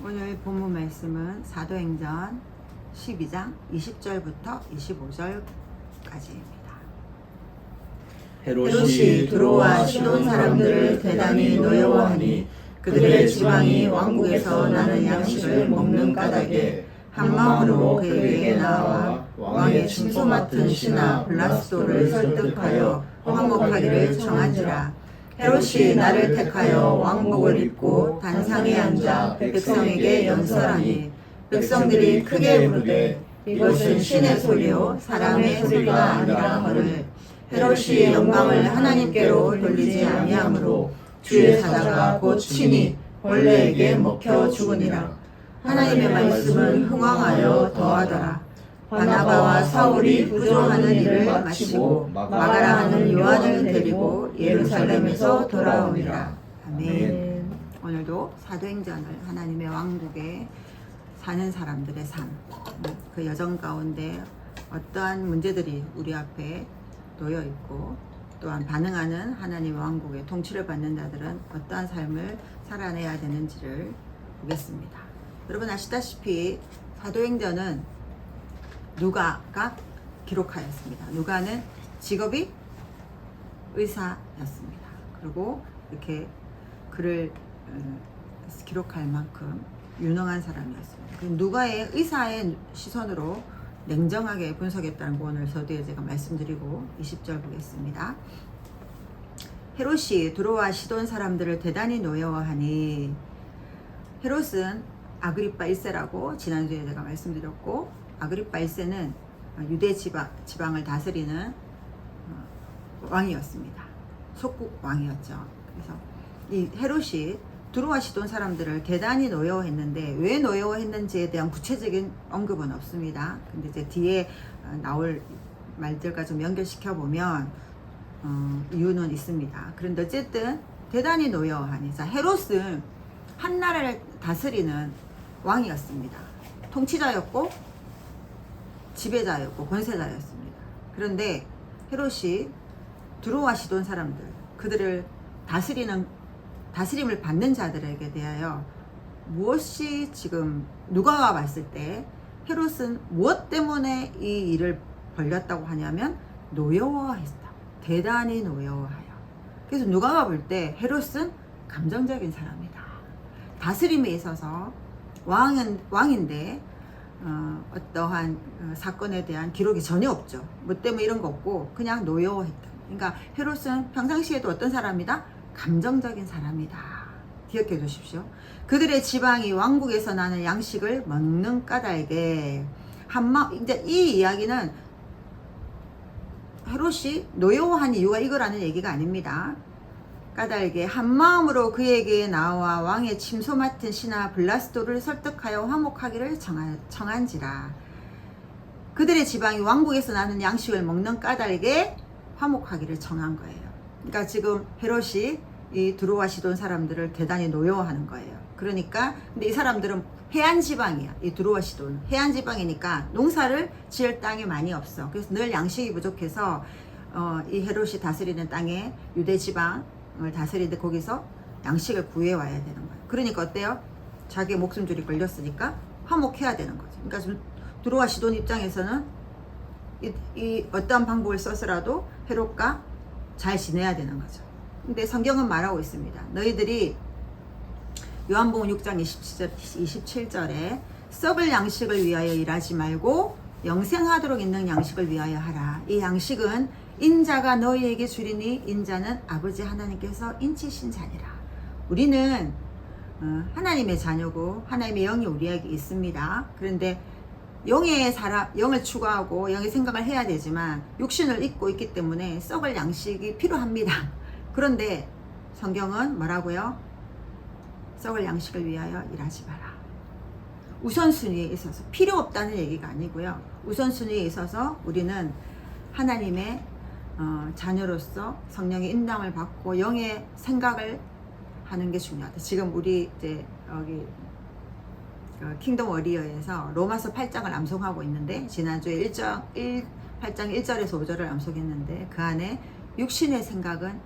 오늘 본문 말씀은 사도행전 12장 20절부터 25절까지입니다. 헤롯이 두로와 시돈 사람들을 대단히 노여워하니 그들의 지방이 왕국에서 나는 양식을 먹는 까닭에 한마음으로 그에게 나와 왕의 침소 맡은 신하 블라스도를 설득하여 화목하기를 청한지라. 헤롯이 나를 택하여 왕복을 입고 단상에 앉아 백성에게 연설하니 백성들이 크게 부르되 이것은 신의 소리요 사람의 소리가 아니라 하거늘 헤롯이 영광을 하나님께로 돌리지 아니하므로 주의 사자가 곧 친히 벌레에게 먹혀 죽으니라. 하나님의 말씀은 흥왕하여 더하더라. 바나바와 사울이 부조하는 일을 마치고 마가라 하는 요한을 데리고 예루살렘에서 돌아오니라. 아멘. 오늘도 사도행전을 하나님의 왕국에 사는 사람들의 삶, 그 여정 가운데 어떠한 문제들이 우리 앞에 놓여 있고 또한 반응하는 하나님의 왕국의 통치를 받는 자들은 어떠한 삶을 살아내야 되는지를 보겠습니다. 여러분 아시다시피 사도행전은 누가가 기록하였습니다. 누가는 직업이 의사였습니다. 그리고 이렇게 글을 기록할 만큼 유능한 사람이었습니다. 그 누가의 의사의 시선으로 냉정하게 분석했다는 거 오늘 서두에 제가 말씀드리고 20절 보겠습니다. 헤롯이 두로와 시돈 사람들을 대단히 노여워하니, 헤롯은 아그리빠 1세라고 지난주에 제가 말씀드렸고, 아그리빠 1세는 유대 지방을 다스리는 왕이었습니다. 속국 왕이었죠. 그래서 이 헤롯이 두로와 시돈 사람들을 대단히 노여워했는데 왜 노여워했는지에 대한 구체적인 언급은 없습니다. 근데 이제 뒤에 나올 말들과 좀 연결시켜 보면 이유는 있습니다. 그런데 어쨌든 대단히 노여워하니, 자, 헤롯은 한 나라를 다스리는 왕이었습니다. 통치자였고 지배자였고 권세자였습니다. 그런데 헤롯이 두로와 시돈 사람들, 그들을 다스림을 받는 자들에게 대하여 무엇이 지금 누가가 봤을 때 헤롯은 무엇 때문에 이 일을 벌렸다고 하냐면 노여워했다. 대단히 노여워하여. 그래서 누가가 볼 때 헤롯은 감정적인 사람이다. 다스림에 있어서 왕인데 어떠한 사건에 대한 기록이 전혀 없죠. 뭐 때문에 이런 거 없고 그냥 노여워했다. 그러니까 헤롯은 평상시에도 어떤 사람이다? 감정적인 사람이다. 기억해 두십시오. 그들의 지방이 왕국에서 나는 양식을 먹는 까닭에 이제 이 이야기는 헤롯이 노여워한 이유가 이거라는 얘기가 아닙니다. 까닭에 한마음으로 그에게 나와 왕의 침소 맡은 신하 블라스도를 설득하여 화목하기를 청한지라. 그들의 지방이 왕국에서 나는 양식을 먹는 까닭에 화목하기를 청한 거예요. 그러니까 지금 헤롯이 이 두로와 시돈 사람들을 대단히 노여워하는 거예요. 그러니까 근데 이 사람들은 해안 지방이야. 이 두로와 시돈 해안 지방이니까 농사를 지을 땅이 많이 없어. 그래서 늘 양식이 부족해서 이 헤롯이 다스리는 땅에 유대 지방을 다스리는데 거기서 양식을 구해 와야 되는 거예요. 그러니까 어때요? 자기 목숨줄이 걸렸으니까 화목해야 되는 거죠. 그러니까 좀 두로와 시돈 입장에서는 이 어떠한 방법을 써서라도 헤롯과 잘 지내야 되는 거죠. 근데 성경은 말하고 있습니다. 너희들이 요한복음 6장 27절에 썩을 양식을 위하여 일하지 말고 영생하도록 있는 양식을 위하여 하라. 이 양식은 인자가 너희에게 주리니 인자는 아버지 하나님께서 인치신 자니라. 우리는 하나님의 자녀고 하나님의 영이 우리에게 있습니다. 그런데 영을 추구하고 영의 생각을 해야 되지만 육신을 입고 있기 때문에 썩을 양식이 필요합니다. 그런데 성경은 뭐라고요? 썩을 양식을 위하여 일하지 마라. 우선순위에 있어서 필요 없다는 얘기가 아니고요. 우선순위에 있어서 우리는 하나님의 자녀로서 성령의 인도함을 받고 영의 생각을 하는 게 중요하다. 지금 우리 이제 여기 킹덤 워리어에서 로마서 8장을 암송하고 있는데 지난주에 8장 1절에서 5절을 암송했는데 그 안에 육신의 생각은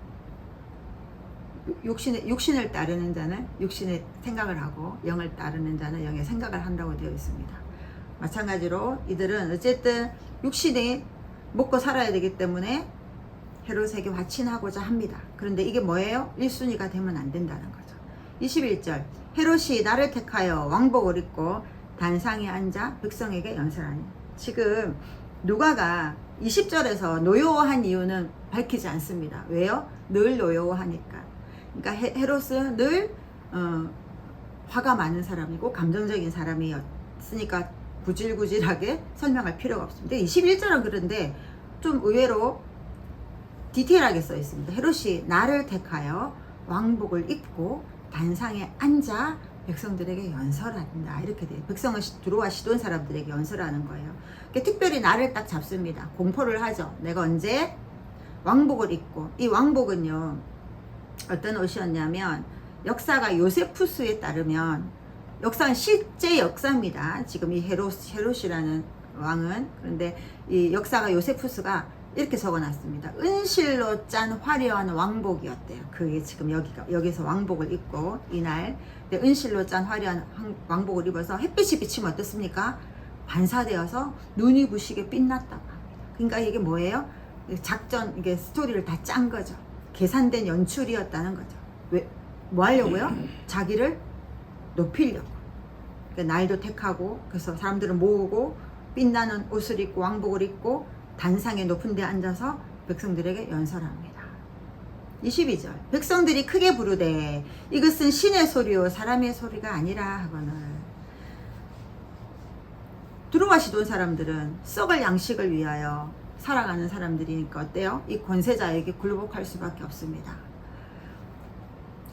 육신을 따르는 자는 육신의 생각을 하고 영을 따르는 자는 영의 생각을 한다고 되어 있습니다. 마찬가지로 이들은 어쨌든 육신이 먹고 살아야 되기 때문에 헤롯에게 화친하고자 합니다. 그런데 이게 뭐예요? 1순위가 되면 안 된다는 거죠. 21절 헤롯이 나를 택하여 왕복을 입고 단상에 앉아 백성에게 연설하니. 지금 누가가 20절에서 노여워한 이유는 밝히지 않습니다. 왜요? 늘 노여워하니까. 그러니까 헤롯은 늘 화가 많은 사람이고 감정적인 사람이었으니까 구질구질하게 설명할 필요가 없습니다. 21절은 그런데 좀 의외로 디테일하게 써 있습니다. 헤롯이 나를 택하여 왕복을 입고 단상에 앉아 백성들에게 연설한다. 이렇게 돼요. 백성은 두로와 시돈 사람들에게 연설하는 거예요. 그러니까 특별히 나를 딱 잡습니다. 공포를 하죠. 내가 언제 왕복을 입고. 이 왕복은요 어떤 옷이었냐면 역사가 요세푸스에 따르면 역사는 실제 역사입니다. 지금 이 헤롯이라는 왕은. 그런데 이 역사가 요세푸스가 이렇게 적어놨습니다. 은실로 짠 화려한 왕복이었대요. 그게 지금 여기서 왕복을 입고 이날 은실로 짠 화려한 왕복을 입어서 햇빛이 비치면 어떻습니까? 반사되어서 눈이 부시게 빛났다고 합니다. 그러니까 이게 뭐예요? 작전, 이게 스토리를 다 짠 거죠. 계산된 연출이었다는 거죠. 왜? 뭐 하려고요? 자기를 높이려고. 그러니까 날도 택하고, 그래서 사람들을 모으고 빛나는 옷을 입고 왕복을 입고 단상에 높은 데 앉아서 백성들에게 연설합니다. 22절 백성들이 크게 부르되 이것은 신의 소리요 사람의 소리가 아니라 하거늘. 두로와 시돈 사람들은 썩을 양식을 위하여 살아가는 사람들이니까 어때요? 이 권세자에게 굴복할 수밖에 없습니다.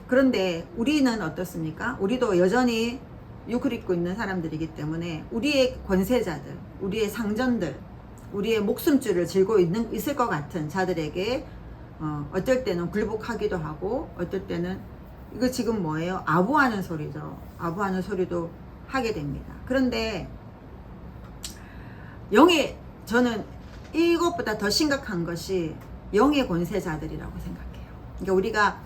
그런데 우리는 어떻습니까? 우리도 여전히 육을 입고 있는 사람들이기 때문에 우리의 권세자들, 우리의 상전들, 우리의 목숨줄을 쥐고 있을 것 같은 자들에게 어떨 때는 굴복하기도 하고 어떨 때는 이거 지금 뭐예요? 아부하는 소리죠. 아부하는 소리도 하게 됩니다. 그런데 저는 이것보다 더 심각한 것이 영의 권세자들이라고 생각해요. 그러니까 우리가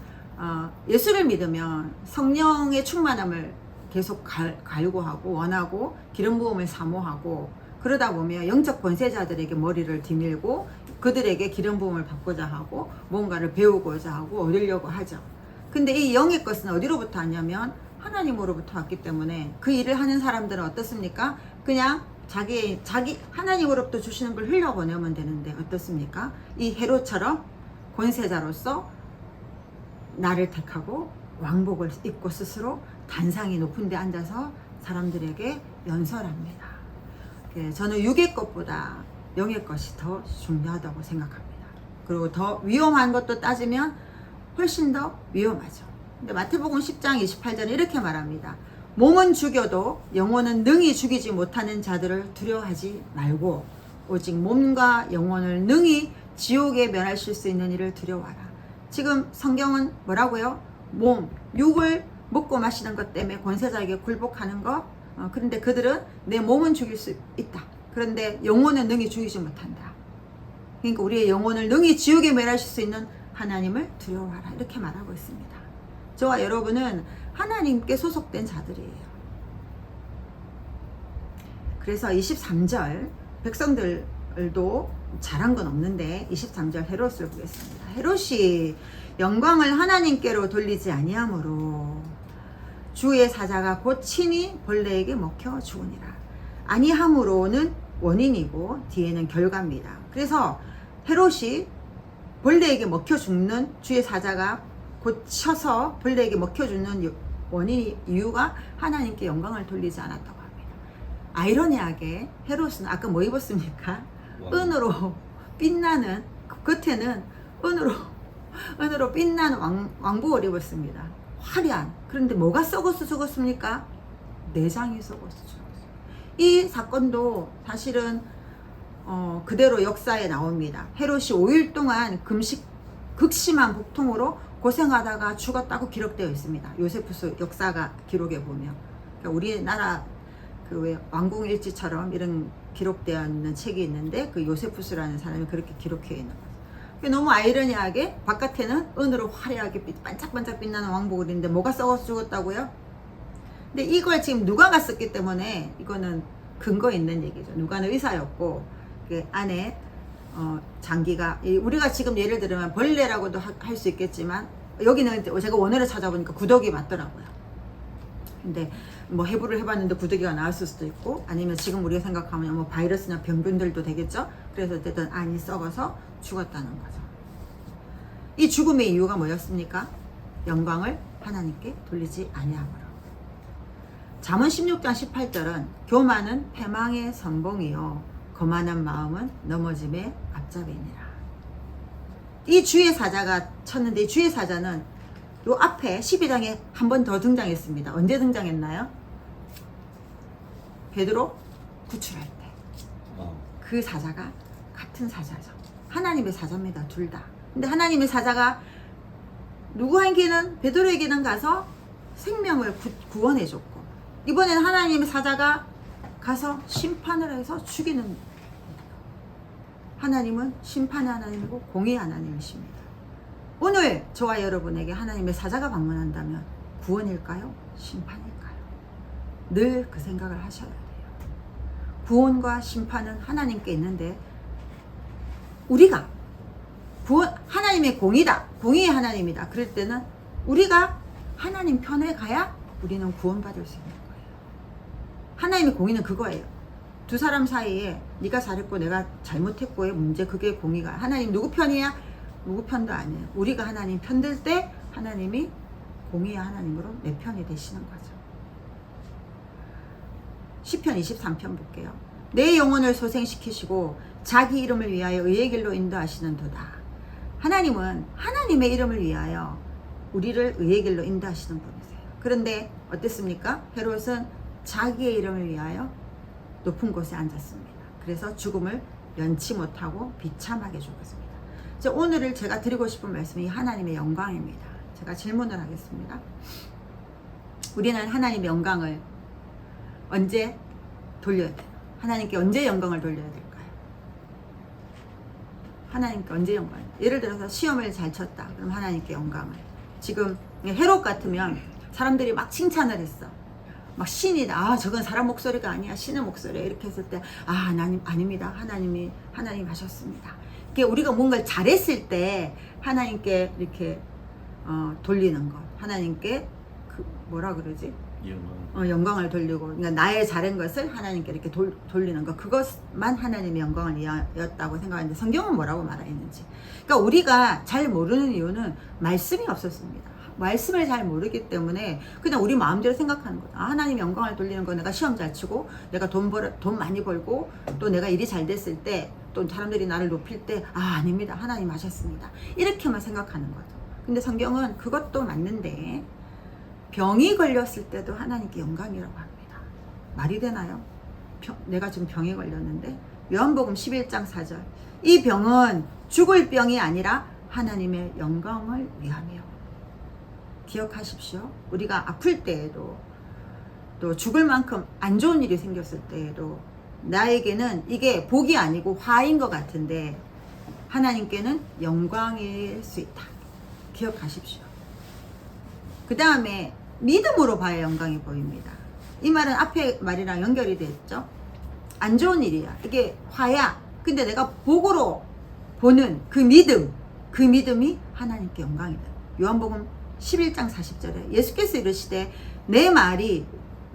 예수를 믿으면 성령의 충만함을 계속 갈구하고 원하고 기름 부음을 사모하고 그러다 보면 영적 권세자들에게 머리를 디밀고 그들에게 기름 부음을 받고자 하고 뭔가를 배우고자 하고 얻으려고 하죠. 근데 이 영의 것은 어디로부터 왔냐면 하나님으로부터 왔기 때문에 그 일을 하는 사람들은 어떻습니까? 그냥 자기 하나님으로부터 주시는 걸 흘려보내면 되는데 어떻습니까? 이 헤롯처럼 권세자로서 나를 택하고 왕복을 입고 스스로 단상이 높은 데 앉아서 사람들에게 연설합니다. 저는 육의 것보다 영의 것이 더 중요하다고 생각합니다. 그리고 더 위험한 것도 따지면 훨씬 더 위험하죠. 근데 마태복음 10장 28절에 이렇게 말합니다. 몸은 죽여도 영혼은 능히 죽이지 못하는 자들을 두려워하지 말고 오직 몸과 영혼을 능히 지옥에 멸하실 수 있는 이를 두려워하라. 지금 성경은 뭐라고요? 몸, 육을 먹고 마시는 것 때문에 권세자에게 굴복하는 것. 그런데 그들은 내 몸은 죽일 수 있다. 그런데 영혼은 능히 죽이지 못한다. 그러니까 우리의 영혼을 능히 지옥에 멸하실 수 있는 하나님을 두려워하라. 이렇게 말하고 있습니다. 저와 여러분은 하나님께 소속된 자들이에요. 그래서 23절 백성들도 잘한 건 없는데 23절 헤롯을 보겠습니다. 헤롯이 영광을 하나님께로 돌리지 아니하므로 주의 사자가 곧 친히 벌레에게 먹혀 죽으니라. 아니함으로는 원인이고 뒤에는 결과입니다. 그래서 헤롯이 벌레에게 먹혀 죽는 주의 사자가 곧 쳐서 벌레에게 먹혀 죽는 원인 이유가 하나님께 영광을 돌리지 않았다고 합니다. 아이러니하게 헤롯은 아까 뭐 입었습니까? 은으로 빛나는 겉에는 은으로 빛나는 왕복을 입었습니다. 화려한. 그런데 뭐가 썩어서 죽었습니까? 내장이 썩어서 죽었어요. 이 사건도 사실은 그대로 역사에 나옵니다. 헤롯이 5일 동안 극심한 복통으로 고생하다가 죽었다고 기록되어 있습니다. 요세푸스 역사가 기록에 보면. 그러니까 우리나라 왜 왕궁일지처럼 이런 기록되어 있는 책이 있는데 그 요세푸스라는 사람이 그렇게 기록해 있는 거죠. 너무 아이러니하게 바깥에는 은으로 화려하게 반짝반짝 빛나는 왕복을 입는데 뭐가 썩어서 죽었다고요? 근데 이걸 지금 누가가 썼기 때문에 이거는 근거 있는 얘기죠. 누가는 의사였고 그 안에 장기가 우리가 지금 예를 들면 벌레라고도 할 수 있겠지만 여기는 제가 원어를 찾아보니까 구더기 맞더라고요. 근데 뭐 해부를 해봤는데 구더기가 나왔을 수도 있고 아니면 지금 우리가 생각하면 뭐 바이러스나 병균들도 되겠죠. 그래서 어쨌든 안이 썩어서 죽었다는 거죠. 이 죽음의 이유가 뭐였습니까? 영광을 하나님께 돌리지 아니함으로. 잠언 16장 18절은 교만은 패망의 선봉이요 거만한 마음은 넘어짐의 앞잡이니라. 이 주의 사자가 쳤는데 이 주의 사자는 요 앞에 12장에 한 번 더 등장했습니다. 언제 등장했나요? 베드로 구출할 때. 그 사자가 같은 사자죠. 하나님의 사자입니다. 둘 다. 근데 하나님의 사자가 누구에게는 베드로에게는 가서 생명을 구원해 줬고 이번에는 하나님의 사자가 가서 심판을 해서 죽이는. 하나님은 심판의 하나님이고 공의의 하나님이십니다. 오늘 저와 여러분에게 하나님의 사자가 방문한다면 구원일까요? 심판일까요? 늘 그 생각을 하셔야 돼요. 구원과 심판은 하나님께 있는데 우리가 하나님의 공의다. 공의의 하나님이다. 그럴 때는 우리가 하나님 편에 가야 우리는 구원받을 수 있는 거예요. 하나님의 공의는 그거예요. 두 사람 사이에 네가 잘했고 내가 잘못했고의 문제, 그게 공의가. 하나님 누구 편이야? 누구 편도 아니에요. 우리가 하나님 편들 때 하나님이 공의의 하나님으로 내 편이 되시는 거죠. 시편 23편 볼게요. 내 영혼을 소생시키시고 자기 이름을 위하여 의의 길로 인도하시는도다. 하나님은 하나님의 이름을 위하여 우리를 의의 길로 인도하시는 분이세요. 그런데 어땠습니까? 헤롯은 자기의 이름을 위하여 높은 곳에 앉았습니다. 그래서 죽음을 면치 못하고 비참하게 죽었습니다. 오늘을 제가 드리고 싶은 말씀이 하나님의 영광입니다. 제가 질문을 하겠습니다. 우리는 하나님의 영광을 언제 돌려야 돼요? 하나님께 언제 영광을 돌려야 될까요? 하나님께 언제 영광을? 예를 들어서 시험을 잘 쳤다. 그럼 하나님께 영광을. 지금 헤롯 같으면 사람들이 막 칭찬을 했어. 막 신이다. 아, 저건 사람 목소리가 아니야. 신의 목소리야. 이렇게 했을 때, 아, 하나님 아닙니다. 하나님 하셨습니다. 이게 우리가 뭔가를 잘했을 때 하나님께 이렇게 돌리는 것. 하나님께 뭐라 그러지? 영광을 돌리고, 그러니까 나의 잘한 것을 하나님께 이렇게 돌리는 것. 그것만 하나님의 영광을 위하였다고 생각하는데 성경은 뭐라고 말하는지. 그러니까 우리가 잘 모르는 이유는 말씀이 없었습니다. 말씀을 잘 모르기 때문에 그냥 우리 마음대로 생각하는 거다. 아, 하나님 영광을 돌리는 거 내가 시험 잘 치고 내가 돈 많이 벌고 또 내가 일이 잘 됐을 때 또 사람들이 나를 높일 때 아닙니다. 하나님 하셨습니다. 이렇게만 생각하는 거죠. 근데 성경은 그것도 맞는데 병이 걸렸을 때도 하나님께 영광이라고 합니다. 말이 되나요? 내가 지금 병에 걸렸는데 요한복음 11장 4절 이 병은 죽을 병이 아니라 하나님의 영광을 위함이요. 기억하십시오. 우리가 아플 때에도 또 죽을 만큼 안 좋은 일이 생겼을 때에도 나에게는 이게 복이 아니고 화인 것 같은데 하나님께는 영광일 수 있다. 기억하십시오. 그 다음에 믿음으로 봐야 영광이 보입니다. 이 말은 앞에 말이랑 연결이 됐죠. 안 좋은 일이야. 이게 화야. 근데 내가 복으로 보는 그 믿음이 하나님께 영광이다. 요한복음 11장 40절에 예수께서 이르시되 내 말이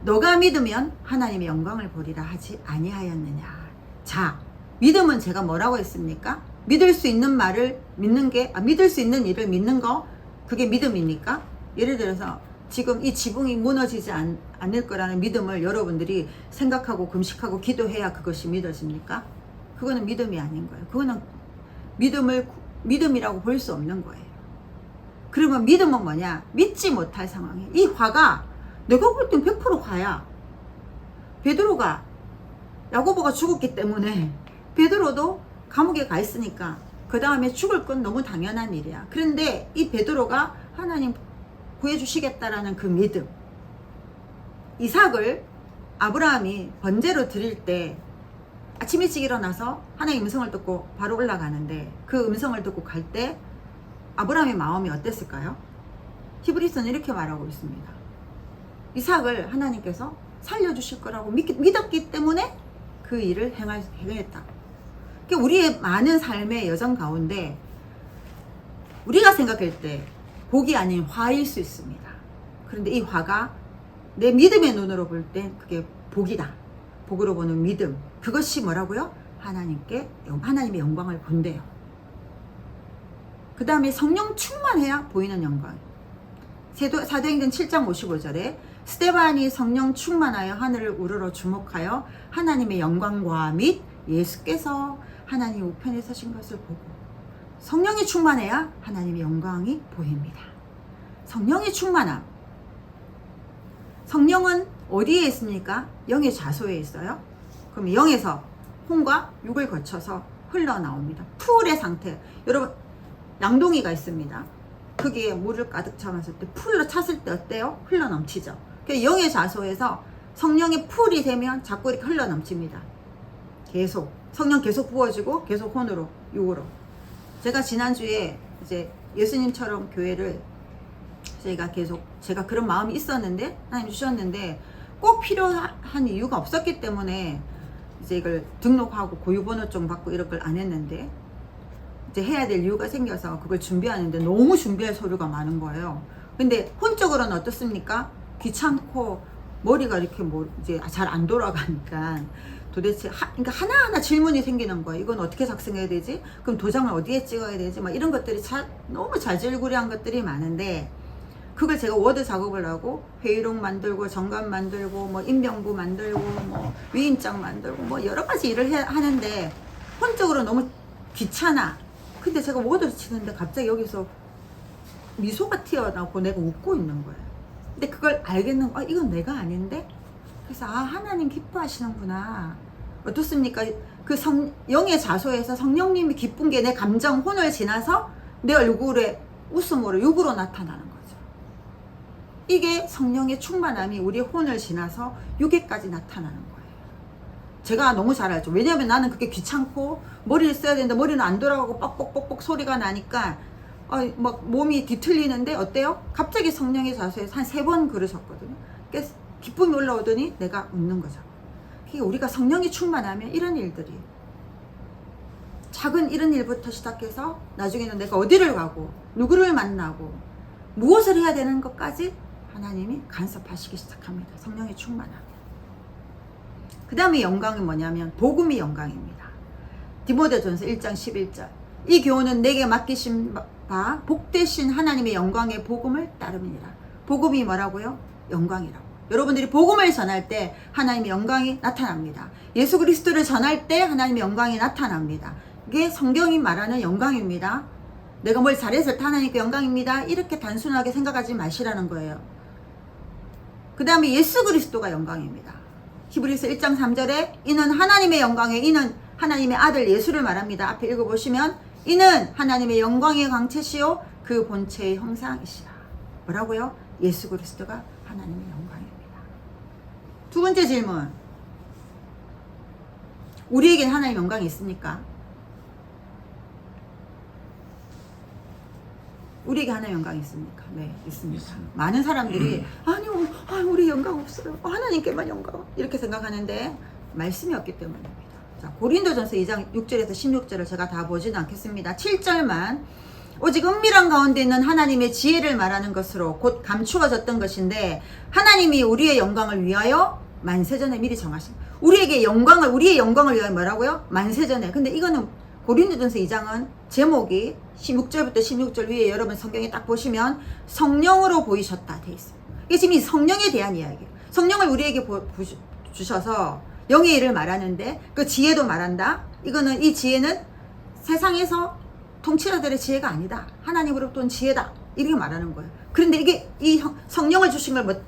너가 믿으면 하나님의 영광을 보리라 하지 아니하였느냐. 자, 믿음은 제가 뭐라고 했습니까? 믿을 수 있는 말을 믿는 게 믿을 수 있는 일을 믿는 거 그게 믿음입니까? 예를 들어서 지금 이 지붕이 무너지지 않을 거라는 믿음을 여러분들이 생각하고 금식하고 기도해야 그것이 믿어집니까? 그거는 믿음이 아닌 거예요. 그거는 믿음이라고 볼 수 없는 거예요. 그러면 믿음은 뭐냐? 믿지 못할 상황에 이 화가 내가 볼 땐 100% 화야. 베드로가 야고보가 죽었기 때문에 베드로도 감옥에 가 있으니까 그 다음에 죽을 건 너무 당연한 일이야. 그런데 이 베드로가 하나님 구해주시겠다라는 그 믿음, 이삭을 아브라함이 번제로 드릴 때 아침 일찍 일어나서 하나님의 음성을 듣고 바로 올라가는데 그 음성을 듣고 갈 때 아브라함의 마음이 어땠을까요? 히브리서는 이렇게 말하고 있습니다. 이삭을 하나님께서 살려주실 거라고 믿었기 때문에 그 일을 행했다. 그러니까 우리의 많은 삶의 여정 가운데 우리가 생각할 때 복이 아닌 화일 수 있습니다. 그런데 이 화가 내 믿음의 눈으로 볼 때 그게 복이다. 복으로 보는 믿음. 그것이 뭐라고요? 하나님의 영광을 본대요. 그 다음에 성령 충만해야 보이는 영광. 사도행전 7장 55절에 스데반이 성령 충만하여 하늘을 우러러 주목하여 하나님의 영광과 및 예수께서 하나님 우편에 서신 것을 보고 성령이 충만해야 하나님의 영광이 보입니다. 성령이 충만함. 성령은 어디에 있습니까? 영의 좌소에 있어요. 그럼 영에서 혼과 육을 거쳐서 흘러나옵니다. 풀의 상태. 여러분 양동이가 있습니다. 거기에 물을 가득 담았을 때 풀로 찼을 때 어때요? 흘러넘치죠. 영의 좌소에서 성령의 풀이 되면 자꾸 이렇게 흘러넘칩니다. 계속 성령 계속 부어지고 계속 혼으로 육으로. 제가 지난주에 이제 예수님처럼 교회를 제가 그런 마음이 있었는데 하나님 주셨는데 꼭 필요한 이유가 없었기 때문에 이제 이걸 등록하고 고유번호 좀 받고 이런 걸 안 했는데 이제 해야 될 이유가 생겨서 그걸 준비하는데 너무 준비할 서류가 많은 거예요. 근데 혼적으로는 어떻습니까? 귀찮고 머리가 이렇게 이제 잘 안 돌아가니까 도대체 그러니까 하나하나 질문이 생기는 거예요. 이건 어떻게 작성해야 되지? 그럼 도장을 어디에 찍어야 되지? 막 이런 것들이 너무 자질구레한 것들이 많은데 그걸 제가 워드 작업을 하고 회의록 만들고 정관 만들고 뭐 인명부 만들고 뭐 위임장 만들고 뭐 여러 가지 일을 하는데 혼적으로 너무 귀찮아. 근데 제가 워드를 치는데 갑자기 여기서 미소가 튀어나오고 내가 웃고 있는 거예요. 근데 그걸 알겠는 거야. 이건 내가 아닌데? 그래서 하나님 기뻐하시는구나. 어떻습니까? 그 영의 좌소에서 성령님이 기쁜 게 내 감정 혼을 지나서 내 얼굴에 웃음으로 육으로 나타나는 거죠. 이게 성령의 충만함이 우리의 혼을 지나서 육에까지 나타나는 거예요. 제가 너무 잘 알죠. 왜냐하면 나는 그게 귀찮고 머리를 써야 되는데 머리는 안 돌아가고 뻑뻑뻑뻑 소리가 나니까 막 몸이 뒤틀리는데 어때요? 갑자기 성령의 좌소에서 한 3번 그러셨거든요. 그래서 기쁨이 올라오더니 내가 웃는 거죠. 그러니까 우리가 성령이 충만하면 이런 일들이 작은 이런 일부터 시작해서 나중에는 내가 어디를 가고 누구를 만나고 무엇을 해야 되는 것까지 하나님이 간섭하시기 시작합니다. 성령의 충만함. 그 다음에 영광이 뭐냐면 복음이 영광입니다. 디모데전서 1장 11절 이 교훈은 내게 맡기신 바 복되신 하나님의 영광의 복음을 따름이니라. 복음이 뭐라고요? 영광이라고. 여러분들이 복음을 전할 때 하나님의 영광이 나타납니다. 예수 그리스도를 전할 때 하나님의 영광이 나타납니다. 이게 성경이 말하는 영광입니다. 내가 뭘 잘해서 하나님께 영광입니다. 이렇게 단순하게 생각하지 마시라는 거예요. 그 다음에 예수 그리스도가 영광입니다. 히브리서 1장 3절에 이는 하나님의 영광에 이는 하나님의 아들 예수를 말합니다. 앞에 읽어보시면 이는 하나님의 영광의 광채시요 그 본체의 형상이시라. 뭐라고요? 예수 그리스도가 하나님의 영광입니다. 두 번째 질문. 우리에겐 하나님의 영광이 있습니까? 우리에게 하나님의 영광이 있습니까? 네, 있습니다. 많은 사람들이 아니요, 우리 영광 없어요. 하나님께만 영광. 이렇게 생각하는데 말씀이 없기 때문입니다. 자, 고린도전서 2장 6절에서 16절을 제가 다 보지는 않겠습니다. 7절만 오직 은밀한 가운데 있는 하나님의 지혜를 말하는 것으로 곧 감추어졌던 것인데 하나님이 우리의 영광을 위하여 만세전에 미리 정하신 우리의 영광을 위하여 뭐라고요? 만세전에. 근데 이거는 고린도전서 2장은 제목이 16절부터 16절 위에 여러분 성경에 딱 보시면 성령으로 보이셨다 돼 있어요. 이게 지금 이 성령에 대한 이야기예요. 성령을 우리에게 주셔서 영의 일을 말하는데 그 지혜도 말한다. 이거는 이 지혜는 세상에서 통치자들의 지혜가 아니다. 하나님으로부터 온 지혜다. 이렇게 말하는 거예요. 그런데 이게 이 성령을 주신 걸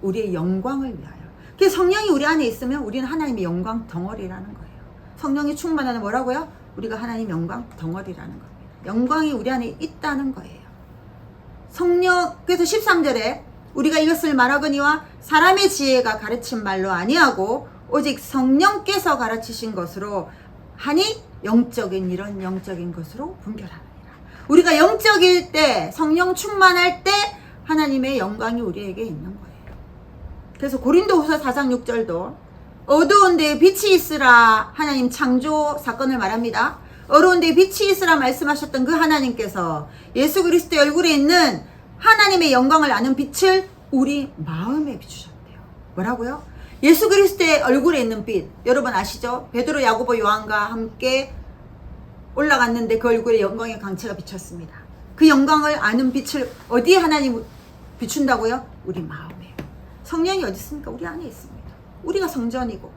우리의 영광을 위하여. 그래서 성령이 우리 안에 있으면 우리는 하나님의 영광 덩어리라는 거예요. 성령이 충만하는 뭐라고요? 우리가 하나님 영광 덩어리라는 겁니다. 영광이 우리 안에 있다는 거예요. 성령, 그래서 13절에 우리가 이것을 말하거니와 사람의 지혜가 가르친 말로 아니하고 오직 성령께서 가르치신 것으로 하니 영적인 일은 영적인 것으로 분별하느니라. 우리가 영적일 때, 성령 충만할 때 하나님의 영광이 우리에게 있는 거예요. 그래서 고린도후서 4장 6절도 어두운 데에 빛이 있으라, 하나님 창조 사건을 말합니다. 어두운 데에 빛이 있으라 말씀하셨던 그 하나님께서 예수 그리스도의 얼굴에 있는 하나님의 영광을 아는 빛을 우리 마음에 비추셨대요. 뭐라고요? 예수 그리스도의 얼굴에 있는 빛, 여러분 아시죠? 베드로, 야고보, 요한과 함께 올라갔는데 그 얼굴에 영광의 광채가 비쳤습니다. 그 영광을 아는 빛을 어디에 하나님 비춘다고요? 우리 마음에. 성령이 어디 있습니까? 우리 안에 있습니다. 우리가 성전이고,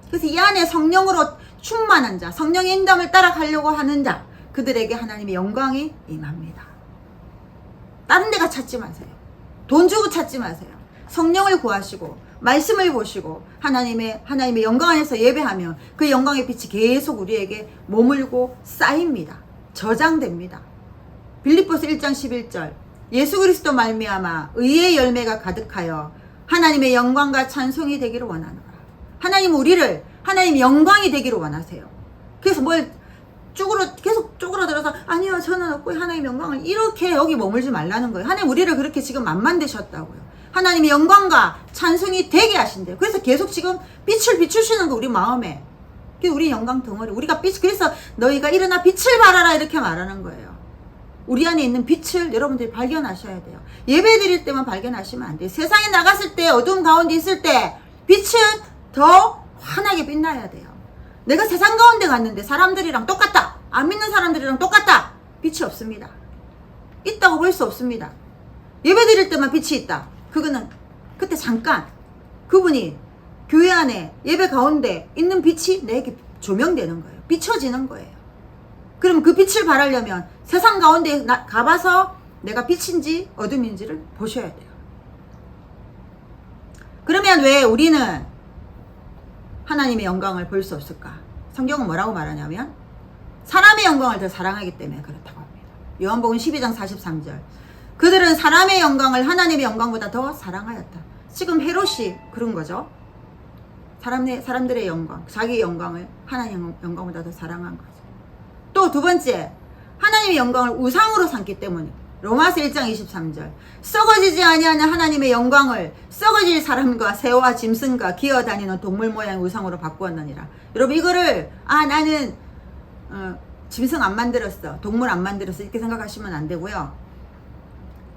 그래서 이 안에 성령으로 충만한 자, 성령의 인담을 따라가려고 하는 자, 그들에게 하나님의 영광이 임합니다. 다른 데가 찾지 마세요. 돈 주고 찾지 마세요. 성령을 구하시고 말씀을 보시고 하나님의 영광 안에서 예배하면 그 영광의 빛이 계속 우리에게 머물고 쌓입니다. 저장됩니다. 빌립보서 1장 11절 예수 그리스도 말미암아 의의 열매가 가득하여 하나님의 영광과 찬송이 되기를 원하노라. 하나님은 우리를 하나님의 영광이 되기를 원하세요. 그래서 뭘 계속 쪼그러들어서 아니요 저는 없고 하나님의 영광을 이렇게 여기 머물지 말라는 거예요. 하나님 우리를 그렇게 지금 안 만드셨다고요. 하나님의 영광과 찬송이 되게 하신대요. 그래서 계속 지금 빛을 비추시는 거 우리 마음에. 우리 영광 덩어리. 우리가 그래서 너희가 일어나 빛을 발하라 이렇게 말하는 거예요. 우리 안에 있는 빛을 여러분들이 발견하셔야 돼요. 예배 드릴 때만 발견하시면 안 돼요. 세상에 나갔을 때 어두운 가운데 있을 때 빛은 더 환하게 빛나야 돼요. 내가 세상 가운데 갔는데 사람들이랑 똑같다. 안 믿는 사람들이랑 똑같다. 빛이 없습니다. 있다고 볼 수 없습니다. 예배 드릴 때만 빛이 있다. 그거는 그때 잠깐 그분이 교회 안에 예배 가운데 있는 빛이 내게 조명되는 거예요. 비춰지는 거예요. 그럼 그 빛을 발하려면 세상 가운데 가봐서 내가 빛인지 어둠인지를 보셔야 돼요. 그러면 왜 우리는 하나님의 영광을 볼 수 없을까? 성경은 뭐라고 말하냐면 사람의 영광을 더 사랑하기 때문에 그렇다고 합니다. 요한복음 12장 43절 그들은 사람의 영광을 하나님의 영광보다 더 사랑하였다. 지금 헤롯이 그런 거죠. 사람들의 영광, 자기의 영광을 하나님의 영광보다 더 사랑한 거죠. 또 두 번째, 하나님의 영광을 우상으로 삼기 때문에 로마서 1장 23절 썩어지지 아니하는 하나님의 영광을 썩어질 사람과 새와 짐승과 기어다니는 동물 모양의 우상으로 바꾸었느니라. 여러분 이거를 나는 짐승 안 만들었어, 동물 안 만들었어 이렇게 생각하시면 안 되고요.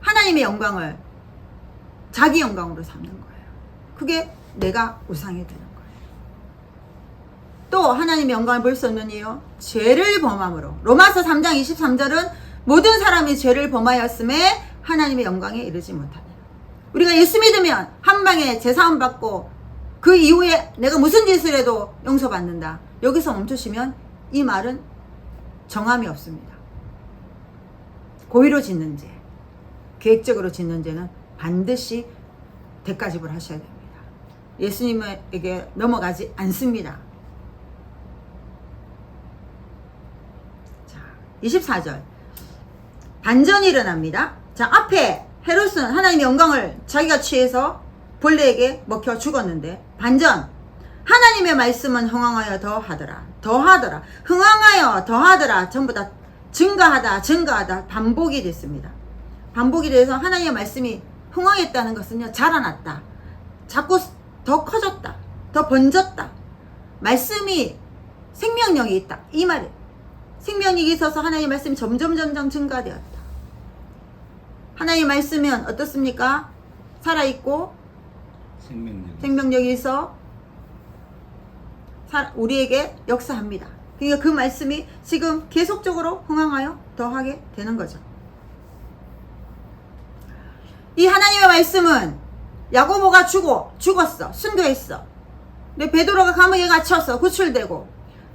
하나님의 영광을 자기 영광으로 삼는 거예요. 그게 내가 우상이 되는 거예요. 또 하나님의 영광을 볼 수 없는 이유, 죄를 범함으로. 로마서 3장 23절은 모든 사람이 죄를 범하였음에 하나님의 영광에 이르지 못하니라. 우리가 예수 믿으면 한 방에 제사함 받고 그 이후에 내가 무슨 짓을 해도 용서받는다. 여기서 멈추시면 이 말은 정함이 없습니다. 고의로 짓는 죄, 계획적으로 짓는 죄는 반드시 대가 지불하셔야 됩니다. 예수님에게 넘어가지 않습니다. 자, 24절 반전이 일어납니다. 자, 앞에 헤롯은 하나님의 영광을 자기가 취해서 벌레에게 먹혀 죽었는데 반전, 하나님의 말씀은 흥왕하여 더하더라. 흥왕하여 더하더라. 전부 다 증가하다 반복이 됐습니다. 반복이 돼서 하나님의 말씀이 흥왕했다는 것은요, 자라났다, 자꾸 더 커졌다, 더 번졌다, 말씀이 생명력이 있다 이 말이에요. 생명력이 있어서 하나님의 말씀이 점점 증가되었다. 하나님의 말씀은 어떻습니까? 살아있고 생명력이 있어 우리에게 역사합니다. 그러니까 그 말씀이 지금 계속적으로 흥황하여 더하게 되는 거죠. 이 하나님의 말씀은 야고보가 죽었어. 순교했어. 근데 베드로가 감옥에 갇혀서 구출되고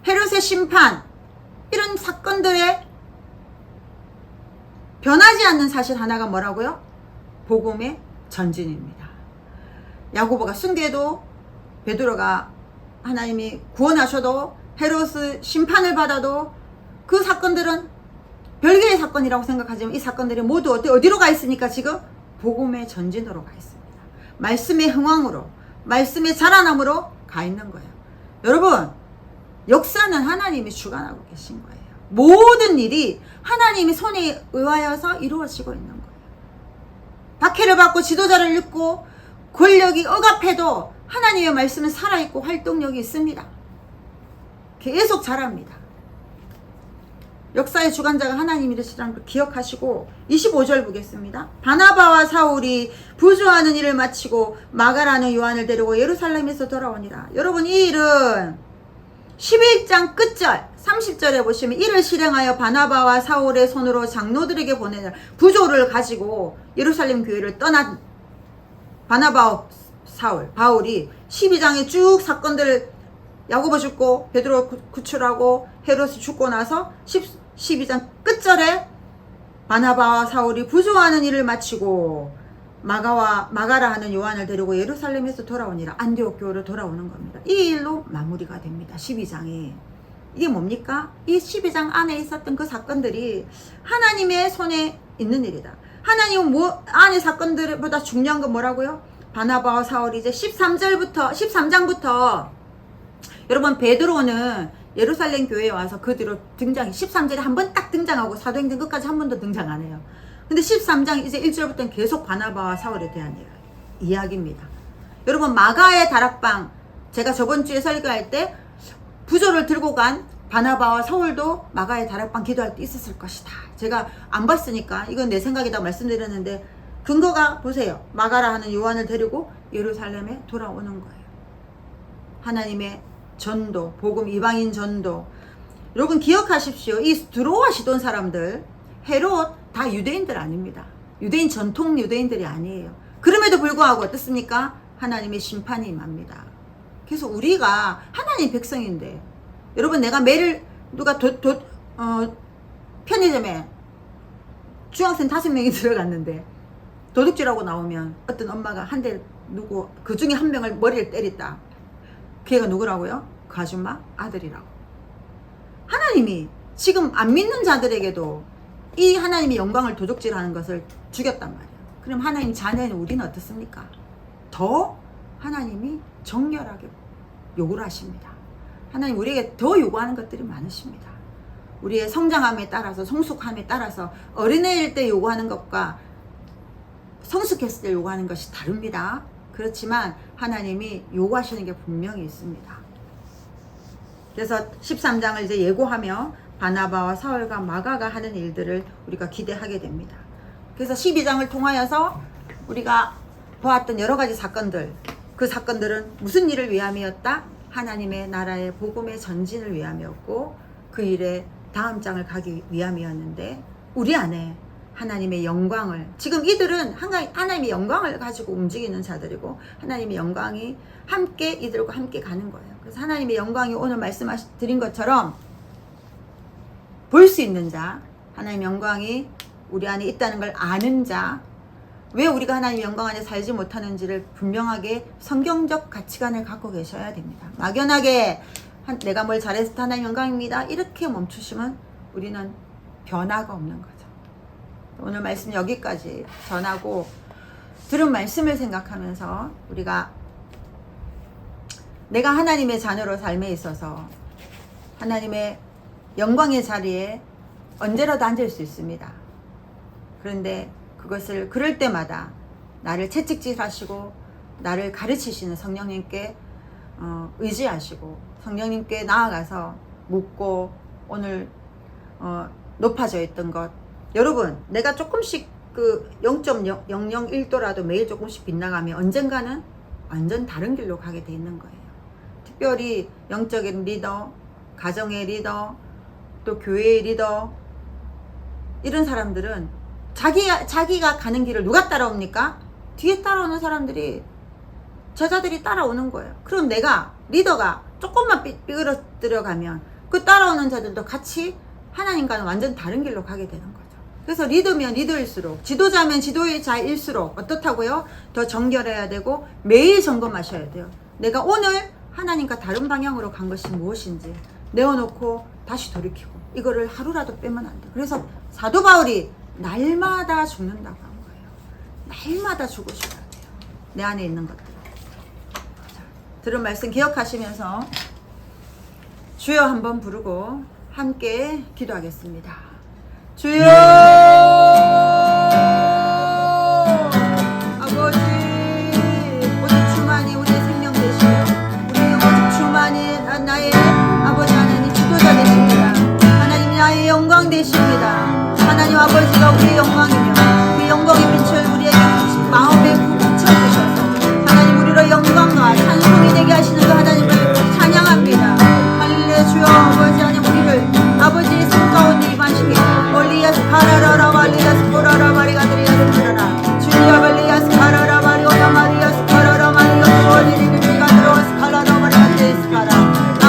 헤롯의 심판, 이런 사건들에 변하지 않는 사실 하나가 뭐라고요? 복음의 전진입니다. 야고보가 순교해도, 베드로가 하나님이 구원하셔도, 헤롯의 심판을 받아도 그 사건들은 별개의 사건이라고 생각하지만 이 사건들이 모두 어디로 가 있으니까 지금 복음의 전진으로 가 있습니다. 말씀의 흥왕으로, 말씀의 자라남으로 가 있는 거예요. 여러분, 역사는 하나님이 주관하고 계신 거예요. 모든 일이 하나님이 손에 의하여서 이루어지고 있는 거예요. 박해를 받고 지도자를 잃고 권력이 억압해도 하나님의 말씀은 살아있고 활동력이 있습니다. 계속 자랍니다. 역사의 주관자가 하나님이시라는 걸 기억하시고 25절 보겠습니다. 바나바와 사울이 부조하는 일을 마치고 마가라는 요한을 데리고 예루살렘에서 돌아오니라. 여러분, 이 일은 11장 끝절 30절에 보시면 이를 실행하여 바나바와 사울의 손으로 장로들에게 보내는 부조를 가지고 예루살렘 교회를 떠난 바나바와 사울, 바울이 12장에 쭉 사건들을 야고보 죽고 베드로 구출하고 헤롯이 죽고 나서 12장 끝절에 바나바와 사울이 부조하는 일을 마치고 마가라 하는 요한을 데리고 예루살렘에서 돌아오니라. 안디옥 교회로 돌아오는 겁니다. 이 일로 마무리가 됩니다. 12장이. 이게 뭡니까? 이 12장 안에 있었던 그 사건들이 하나님의 손에 있는 일이다. 하나님은 안의 사건들보다 중요한 건 뭐라고요? 바나바와 사울이 이제 13장부터 여러분, 베드로는 예루살렘 교회에 와서 그 뒤로 13절에 한 번 딱 등장하고 사도행전 끝까지 한 번도 등장 안 해요. 근데 13장 이제 1절부터는 계속 바나바와 사울에 대한 이야기입니다. 여러분, 마가의 다락방, 제가 저번 주에 설교할 때 부조를 들고 간 바나바와 사울도 마가의 다락방 기도할 때 있었을 것이다. 제가 안 봤으니까 이건 내 생각이다 말씀드렸는데, 근거가 보세요. 마가라 하는 요한을 데리고 예루살렘에 돌아오는 거예요. 하나님의 전도, 복음 이방인 전도. 여러분, 기억하십시오. 이 드로아 시돈 사람들, 헤롯 다 유대인들 아닙니다. 유대인, 전통 유대인들이 아니에요. 그럼에도 불구하고 어떻습니까? 하나님의 심판이 임합니다. 그래서 우리가 하나님 백성인데, 여러분, 내가 매일 누가 편의점에 중학생 5명이 들어갔는데 도둑질하고 나오면 어떤 엄마가 한 대 누구 그 중에 한 명을 머리를 때렸다. 그 애가 누구라고요? 그 아줌마 아들이라고. 하나님이 지금 안 믿는 자들에게도 이 하나님의 영광을 도둑질하는 것을 죽였단 말이에요. 그럼 하나님 자녀인 우리는 어떻습니까? 더 하나님이 정렬하게 요구를 하십니다. 하나님 우리에게 더 요구하는 것들이 많으십니다. 우리의 성장함에 따라서, 성숙함에 따라서 어린애일 때 요구하는 것과 성숙했을 때 요구하는 것이 다릅니다. 그렇지만 하나님이 요구하시는 게 분명히 있습니다. 그래서 13장을 이제 예고하며 바나바와 사울과 마가가 하는 일들을 우리가 기대하게 됩니다. 그래서 12장을 통하여서 우리가 보았던 여러 가지 사건들, 그 사건들은 무슨 일을 위함이었다? 하나님의 나라의 복음의 전진을 위함이었고, 그 일에 다음 장을 가기 위함이었는데, 우리 안에 하나님의 영광을, 지금 이들은 하나님의 영광을 가지고 움직이는 자들이고, 하나님의 영광이 함께 이들과 함께 가는 거예요. 그래서 하나님의 영광이 오늘 말씀드린 것처럼 볼 수 있는 자, 하나님의 영광이 우리 안에 있다는 걸 아는 자, 왜 우리가 하나님의 영광 안에 살지 못하는지를 분명하게 성경적 가치관을 갖고 계셔야 됩니다. 막연하게 내가 뭘 잘해서 하나님의 영광입니다, 이렇게 멈추시면 우리는 변화가 없는 거죠. 오늘 말씀 여기까지 전하고, 들은 말씀을 생각하면서 우리가 내가 하나님의 자녀로 삶에 있어서 하나님의 영광의 자리에 언제라도 앉을 수 있습니다. 그런데 그것을 그럴 때마다 나를 채찍질하시고 나를 가르치시는 성령님께 의지하시고 성령님께 나아가서 묻고, 오늘 높아져 있던 것, 여러분, 내가 조금씩 그 0.001도라도 매일 조금씩 빗나가면 언젠가는 완전 다른 길로 가게 돼 있는 거예요. 특별히 영적인 리더, 가정의 리더, 또 교회의 리더, 이런 사람들은 자기가 가는 길을 누가 따라옵니까? 뒤에 따라오는 사람들이, 제자들이 따라오는 거예요. 그럼 내가, 리더가 조금만 삐그러뜨려가면 그 따라오는 자들도 같이 하나님과는 완전 다른 길로 가게 되는 거죠. 그래서 리더면 리더일수록, 지도자면 지도자일수록 어떻다고요? 더 정결해야 되고 매일 점검하셔야 돼요. 내가 오늘 하나님과 다른 방향으로 간 것이 무엇인지 내어놓고 다시 돌이키고, 이거를 하루라도 빼면 안 돼요. 그래서 사도 바울이 날마다 죽는다고 한 거예요. 날마다 죽으셔야 돼요. 내 안에 있는 것들. 들은 말씀 기억하시면서 주여 한번 부르고 함께 기도하겠습니다. 주여 아버지, 오직 주만이 우리의 생명 되시며 우리 오직 주만이 나의 아버지 하나님 지도자 되십니다. 하나님 나의 영광 되십니다. 하나님 아버지가 우리의 영광이며 그 영광의 빛을 우리에게 마음에 비춰주셔서 하나님 우리로 영광과 찬송이 되게 하시는 그 하나님을 찬양합니다. 할렐루야. 주여 아버지 하나님 우리를 아버지의 손 가운데 임하시게 멀리야스 가라라라 말리야스 보라라 마리가드리야스 가라라 주여 말리야스 가라라 마리오나 마리야스 가라라 마리오나 멀리를 우리가 들어와서 가라라 마리가드리야스 가라.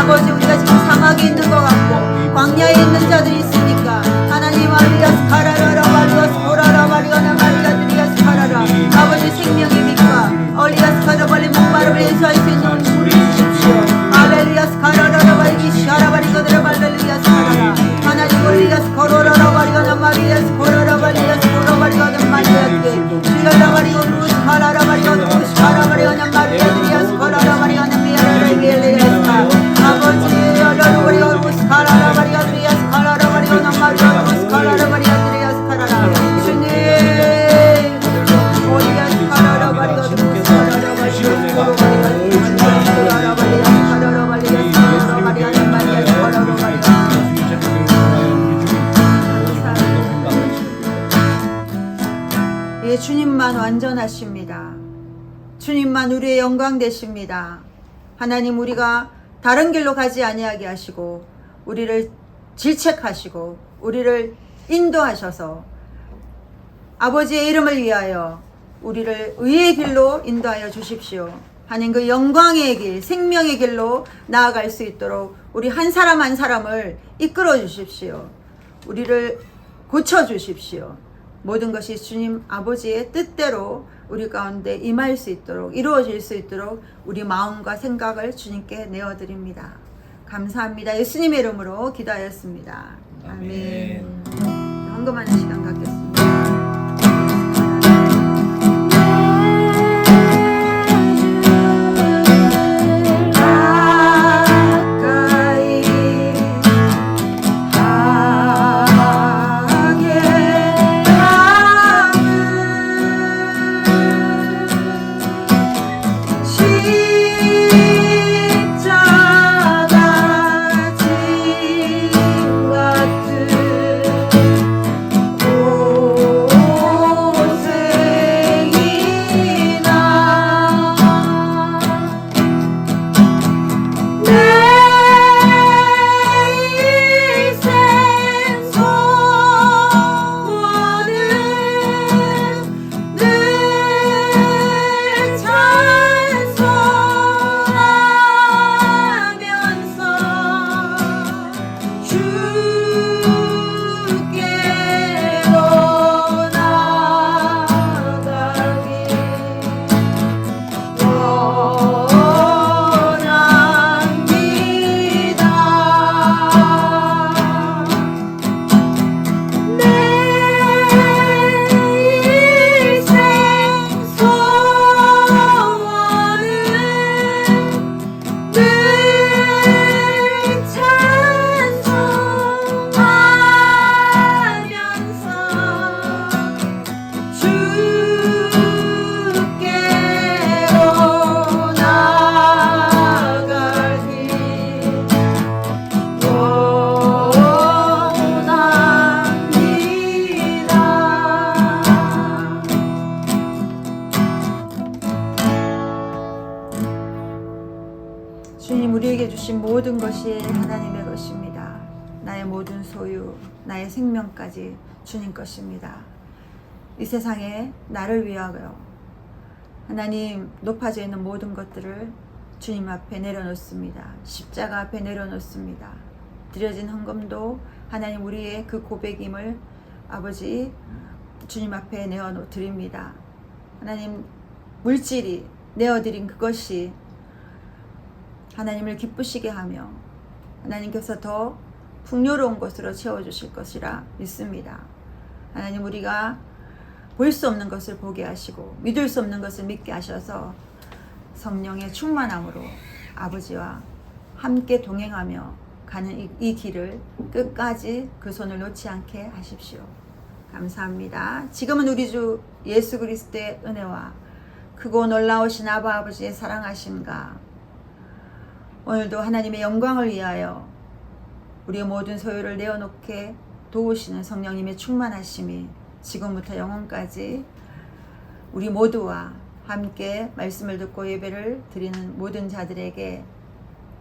아버지 우리가 지금 사막에 있는 것 같고 광야에 있는 자들이 있으니까 하나님 마리야스 가라라라 마리야스 보라라 마리오나 마리가드리야스 가라라. 아버지 생명의 빛과 얼리야스 가라 빨리 목마름을 해소할 수 있는 우리 주십시오. 할렐루야스 가라라라 마리기 샤라바리거드라 말렐루야스 가라라. 하나님 올리야스 거로라라 마리오나 마리야스 거로라 마리야스 거로 마리오나 마리야스 주여라 마리오누스 가라라 마리오누스 가라 마리오나 마리야스 거라라 마리오나 미야라라 미엘레야스 아버지 열라라 마리오누스 가라라 마리아드리야스 가라라 마리오나 마리오누스 가라라 마리아드리야스 가라라. 주님 올리야스 가라라 마리오누스 가라라 마리오누스 거로 마리야스 가라라 마리야스 가라라 마리야스 거로 마리오나 마리야스 거로 마리야스. 예, 주님만 완전하십니다. 주님만 우리의 영광 되십니다. 하나님 우리가 다른 길로 가지 아니하게 하시고 우리를 질책하시고 우리를 인도하셔서 아버지의 이름을 위하여 우리를 의의 길로 인도하여 주십시오. 하나님 그 영광의 길, 생명의 길로 나아갈 수 있도록 우리 한 사람 한 사람을 이끌어 주십시오. 우리를 고쳐 주십시오. 모든 것이 주님 아버지의 뜻대로 우리 가운데 임할 수 있도록 이루어질 수 있도록 우리 마음과 생각을 주님께 내어드립니다. 감사합니다. 예수님의 이름으로 기도하였습니다. 아멘. 헌금하는 시간 갖겠습니다. 우리에게 주신 모든 것이 하나님의 것입니다. 나의 모든 소유, 나의 생명까지 주님 것입니다. 이 세상에 나를 위하여 하나님 높아져 있는 모든 것들을 주님 앞에 내려놓습니다. 십자가 앞에 내려놓습니다. 드려진 헌금도 하나님 우리의 그 고백임을 아버지 주님 앞에 내어드립니다. 하나님 물질이 내어드린 그것이 하나님을 기쁘시게 하며 하나님께서 더 풍요로운 것으로 채워주실 것이라 믿습니다. 하나님 우리가 볼 수 없는 것을 보게 하시고 믿을 수 없는 것을 믿게 하셔서 성령의 충만함으로 아버지와 함께 동행하며 가는 이 길을 끝까지 그 손을 놓지 않게 하십시오. 감사합니다. 지금은 우리 주 예수 그리스도의 은혜와 크고 놀라우신 아버지의 사랑하심과 오늘도 하나님의 영광을 위하여 우리의 모든 소유를 내어놓게 도우시는 성령님의 충만하심이 지금부터 영원까지 우리 모두와 함께 말씀을 듣고 예배를 드리는 모든 자들에게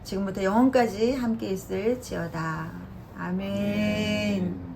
지금부터 영원까지 함께 있을지어다. 아멘.